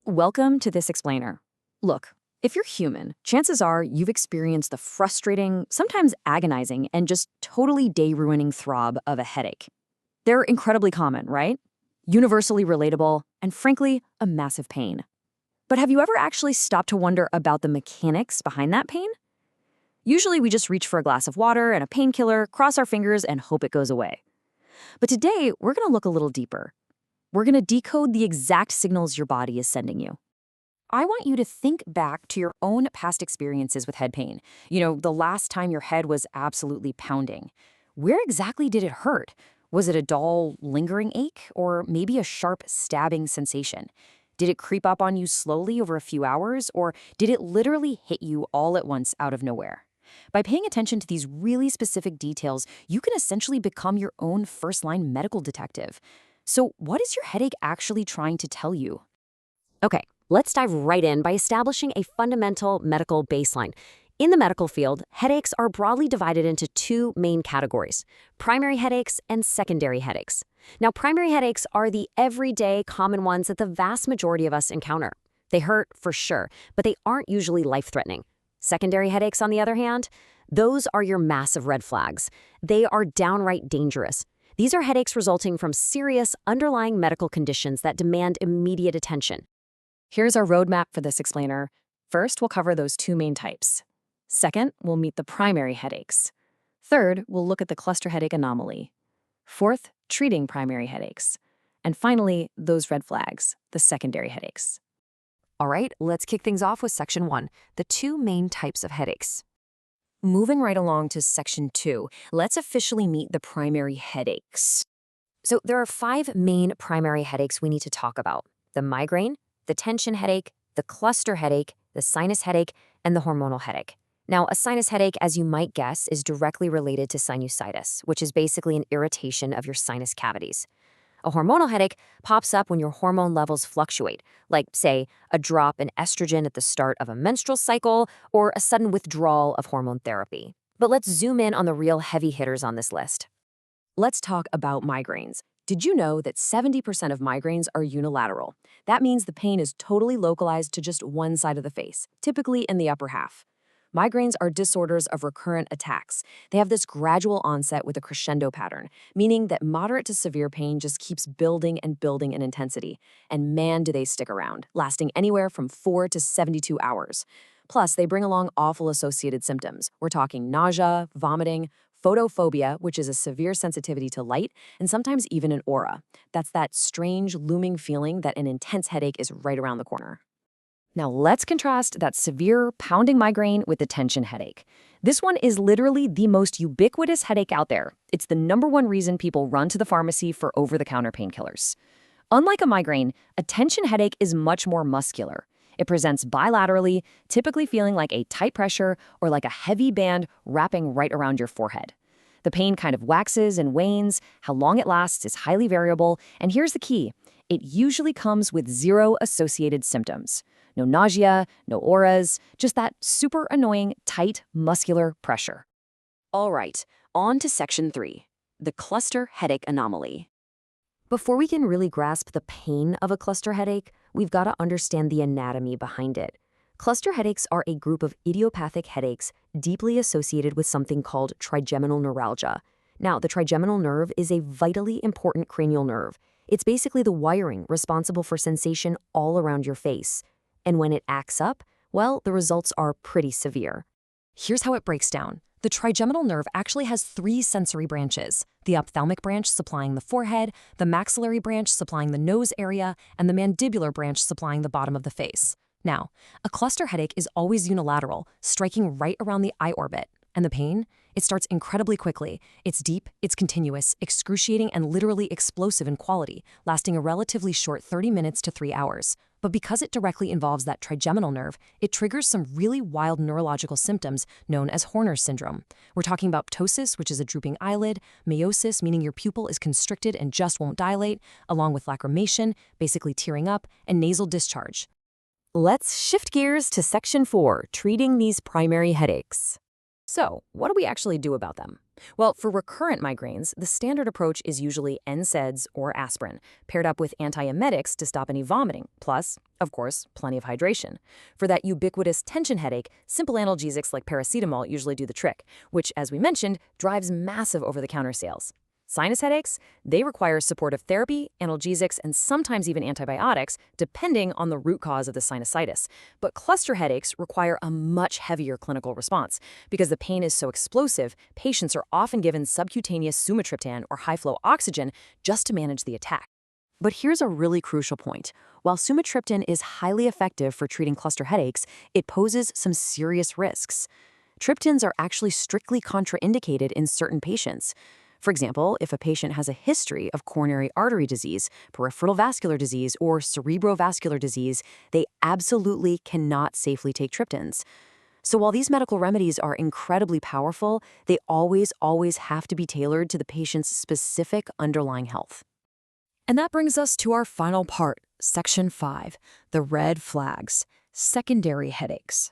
Welcome to This Explainer. Look, if you're human, chances are you've experienced the frustrating, sometimes agonizing, and just totally day-ruining throb of a headache. They're incredibly common, right? Universally relatable, and frankly, a massive pain. But have you ever actually stopped to wonder about the mechanics behind that pain? Usually we just reach for a glass of water and a painkiller, cross our fingers, and hope it goes away. But today, we're going to look a little deeper. We're going to decode the exact signals your body is sending you. I want you to think back to your own past experiences with head pain. The last time your head was absolutely pounding. Where exactly did it hurt? Was it a dull, lingering ache, or maybe a sharp, stabbing sensation? Did it creep up on you slowly over a few hours, or did it literally hit you all at once out of nowhere? By paying attention to these really specific details, you can essentially become your own first-line medical detective. So what is your headache actually trying to tell you? Okay, let's dive right in by establishing a fundamental medical baseline. In the medical field, headaches are broadly divided into two main categories: primary headaches and secondary headaches. Now, primary headaches are the everyday common ones that the vast majority of us encounter. They hurt for sure, but they aren't usually life-threatening. Secondary headaches, on the other hand, those are your massive red flags. They are downright dangerous. These are headaches resulting from serious underlying medical conditions that demand immediate attention. Here's our roadmap for This Explainer. First, we'll cover those two main types. Second, we'll meet the primary headaches. Third, we'll look at the cluster headache anomaly. Fourth, treating primary headaches. And finally, those red flags, the secondary headaches. All right, let's kick things off with Section 1, the two main types of headaches. Moving right along to Section 2, let's officially meet the primary headaches. So there are 5 main primary headaches we need to talk about: the migraine, the tension headache, the cluster headache, the sinus headache, and the hormonal headache. Now, a sinus headache, as you might guess, is directly related to sinusitis, which is basically an irritation of your sinus cavities. A hormonal headache pops up when your hormone levels fluctuate, like, say, a drop in estrogen at the start of a menstrual cycle or a sudden withdrawal of hormone therapy. But let's zoom in on the real heavy hitters on this list. Let's talk about migraines. Did you know that 70% of migraines are unilateral? That means the pain is totally localized to just one side of the face, typically in the upper half. Migraines are disorders of recurrent attacks. They have this gradual onset with a crescendo pattern, meaning that moderate to severe pain just keeps building and building in intensity. And man, do they stick around, lasting anywhere from 4 to 72 hours. Plus, they bring along awful associated symptoms. We're talking nausea, vomiting, photophobia, which is a severe sensitivity to light, and sometimes even an aura. That's that strange, looming feeling that an intense headache is right around the corner. Now let's contrast that severe, pounding migraine with the tension headache. This one is literally the most ubiquitous headache out there. It's the #1 reason people run to the pharmacy for over-the-counter painkillers. Unlike a migraine, a tension headache is much more muscular. It presents bilaterally, typically feeling like a tight pressure or like a heavy band wrapping right around your forehead. The pain kind of waxes and wanes. How long it lasts is highly variable, and here's the key: it usually comes with 0 associated symptoms. No nausea, no auras, just that super annoying, tight, muscular pressure. All right, on to Section 3, the cluster headache anomaly. Before we can really grasp the pain of a cluster headache, we've got to understand the anatomy behind it. Cluster headaches are a group of idiopathic headaches deeply associated with something called trigeminal neuralgia. Now, the trigeminal nerve is a vitally important cranial nerve. It's basically the wiring responsible for sensation all around your face. And when it acts up, well, the results are pretty severe. Here's how it breaks down. The trigeminal nerve actually has 3 sensory branches: the ophthalmic branch supplying the forehead, the maxillary branch supplying the nose area, and the mandibular branch supplying the bottom of the face. Now, a cluster headache is always unilateral, striking right around the eye orbit. And the pain? It starts incredibly quickly. It's deep, it's continuous, excruciating, and literally explosive in quality, lasting a relatively short 30 minutes to 3 hours. But because it directly involves that trigeminal nerve, it triggers some really wild neurological symptoms known as Horner's syndrome. We're talking about ptosis, which is a drooping eyelid, meiosis, meaning your pupil is constricted and just won't dilate, along with lacrimation, basically tearing up, and nasal discharge. Let's shift gears to Section 4, treating these primary headaches. So, what do we actually do about them? Well, for recurrent migraines, the standard approach is usually NSAIDs or aspirin, paired up with antiemetics to stop any vomiting, plus, of course, plenty of hydration. For that ubiquitous tension headache, simple analgesics like paracetamol usually do the trick, which, as we mentioned, drives massive over-the-counter sales. Sinus headaches, they require supportive therapy, analgesics, and sometimes even antibiotics, depending on the root cause of the sinusitis. But cluster headaches require a much heavier clinical response. Because the pain is so explosive, patients are often given subcutaneous sumatriptan or high-flow oxygen just to manage the attack. But here's a really crucial point. While sumatriptan is highly effective for treating cluster headaches, it poses some serious risks. Triptans are actually strictly contraindicated in certain patients. For example, if a patient has a history of coronary artery disease, peripheral vascular disease, or cerebrovascular disease, they absolutely cannot safely take triptans. So while these medical remedies are incredibly powerful, they always have to be tailored to the patient's specific underlying health. And that brings us to our final part, Section 5, the red flags, secondary headaches.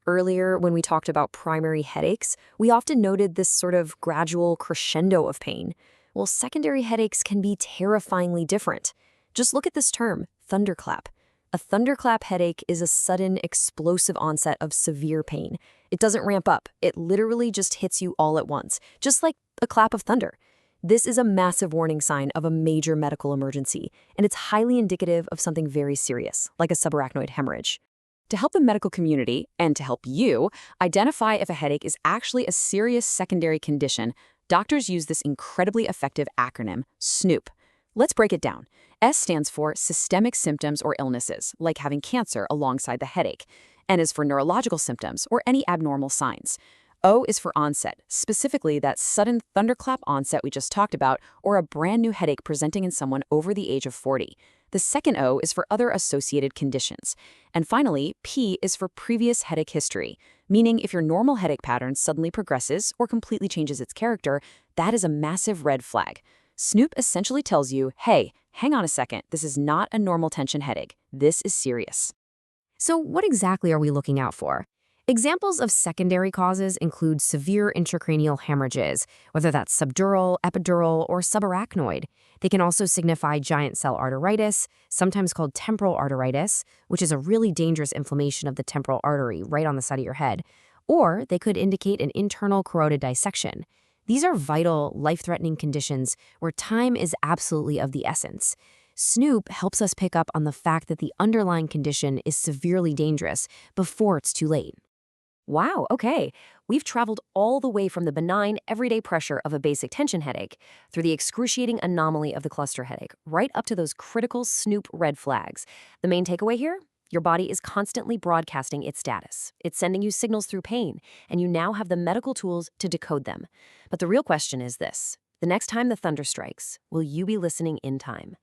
Earlier, when we talked about primary headaches, we often noted this sort of gradual crescendo of pain. Well, secondary headaches can be terrifyingly different. Just look at this term, thunderclap. A thunderclap headache is a sudden, explosive onset of severe pain. It doesn't ramp up. It literally just hits you all at once, just like a clap of thunder. This is a massive warning sign of a major medical emergency, and it's highly indicative of something very serious, like a subarachnoid hemorrhage. To help the medical community, and to help you, identify if a headache is actually a serious secondary condition, doctors use this incredibly effective acronym, SNOOP. Let's break it down. S stands for systemic symptoms or illnesses, like having cancer alongside the headache. N is for neurological symptoms or any abnormal signs. O is for onset, specifically that sudden thunderclap onset we just talked about, or a brand new headache presenting in someone over the age of 40. The second O is for other associated conditions. And finally, P is for previous headache history, meaning if your normal headache pattern suddenly progresses or completely changes its character, that is a massive red flag. SNOOP essentially tells you, hey, hang on a second, this is not a normal tension headache. This is serious. So what exactly are we looking out for? Examples of secondary causes include severe intracranial hemorrhages, whether that's subdural, epidural, or subarachnoid. They can also signify giant cell arteritis, sometimes called temporal arteritis, which is a really dangerous inflammation of the temporal artery right on the side of your head. Or they could indicate an internal carotid dissection. These are vital, life-threatening conditions where time is absolutely of the essence. SNOOP helps us pick up on the fact that the underlying condition is severely dangerous before it's too late. Wow, okay. We've traveled all the way from the benign, everyday pressure of a basic tension headache through the excruciating anomaly of the cluster headache, right up to those critical SNOOP red flags. The main takeaway here? Your body is constantly broadcasting its status. It's sending you signals through pain, and you now have the medical tools to decode them. But the real question is this: the next time the thunder strikes, will you be listening in time?